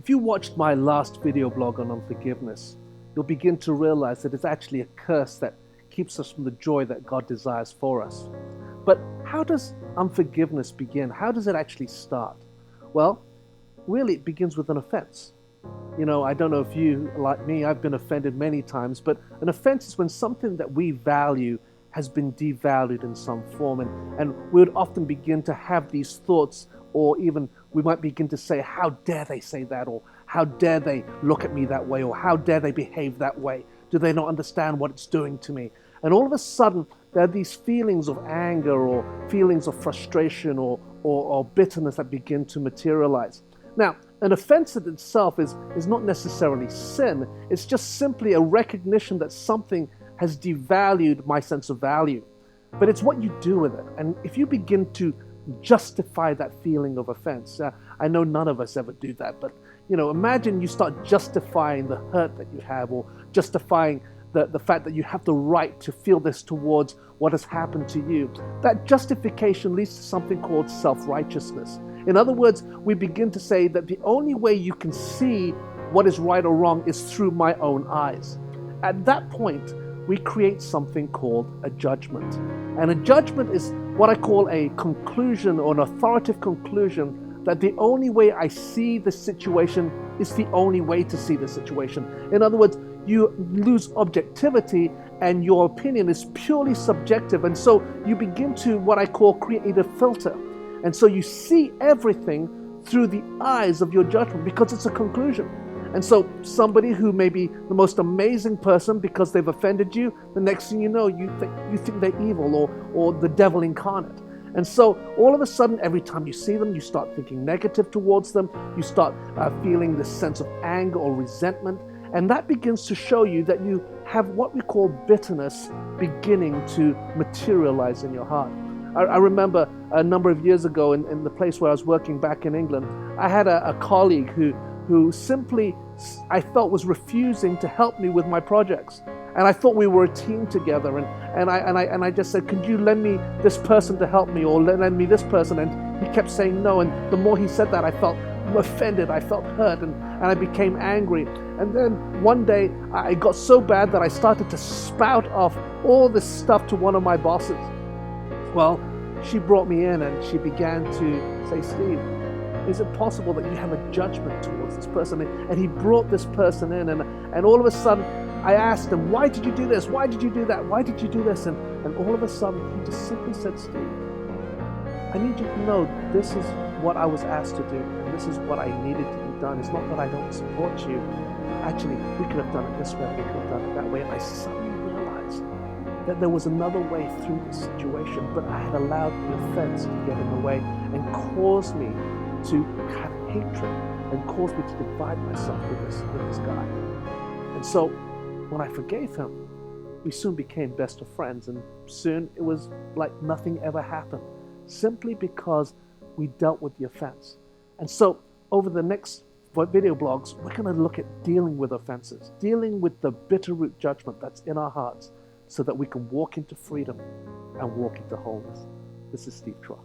If you watched my last video blog on unforgiveness, you'll begin to realize that it's actually a curse that keeps us from the joy that God desires for us. But how does unforgiveness begin? How does it actually start? Well, really it begins with an offense. I don't know if you, like me, I've been offended many times, but an offense is when something that we value has been devalued in some form. And we would often begin to have these thoughts, or even we might begin to say, how dare they say that? Or how dare they look at me that way? Or how dare they behave that way? Do they not understand what it's doing to me? And all of a sudden, there are these feelings of anger or feelings of frustration or bitterness that begin to materialize. Now, an offense in itself is not necessarily sin. It's just simply a recognition that something has devalued my sense of value. But it's what you do with it. And if you begin to justify that feeling of offense, I know none of us ever do that, but imagine you start justifying the hurt that you have, or justifying the fact that you have the right to feel this towards what has happened to you. That justification leads to something called self-righteousness. In other words, we begin to say that the only way you can see what is right or wrong is through my own eyes. At that point, we create something called a judgment. And a judgment is what I call a conclusion, or an authoritative conclusion, that the only way I see the situation is the only way to see the situation. In other words, you lose objectivity and your opinion is purely subjective. And so you begin to, what I call, create a filter. And so you see everything through the eyes of your judgment because it's a conclusion. And so somebody who may be the most amazing person because they've offended you, the next thing you know, you think they're evil or the devil incarnate. And so all of a sudden, every time you see them, you start thinking negative towards them. You start feeling this sense of anger or resentment. And that begins to show you that you have what we call bitterness beginning to materialize in your heart. I remember a number of years ago in the place where I was working back in England, I had a colleague who simply, I felt, was refusing to help me with my projects. And I thought we were a team together. And I just said, could you lend me this person to help me, or lend me this person? And he kept saying no. And the more he said that, I felt offended, I felt hurt, and I became angry. And then one day, it got so bad that I started to spout off all this stuff to one of my bosses. Well, she brought me in and she began to say, Steve, is it possible that you have a judgment towards this person? And he brought this person in, and all of a sudden, I asked him, why did you do this? Why did you do that? Why did you do this? And all of a sudden, he just simply said, Steve, I need you to know this is what I was asked to do, and this is what I needed to be done. It's not that I don't support you. Actually, we could have done it this way, we could have done it that way. And I suddenly realized that there was another way through this situation, but I had allowed the offense to get in the way and caused me to have hatred and caused me to divide myself with this guy. And so when I forgave him, we soon became best of friends, and soon it was like nothing ever happened, simply because we dealt with the offense. And so over the next video blogs, we're going to look at dealing with offenses, dealing with the bitter root judgment that's in our hearts, so that we can walk into freedom and walk into wholeness. This is Steve Chua.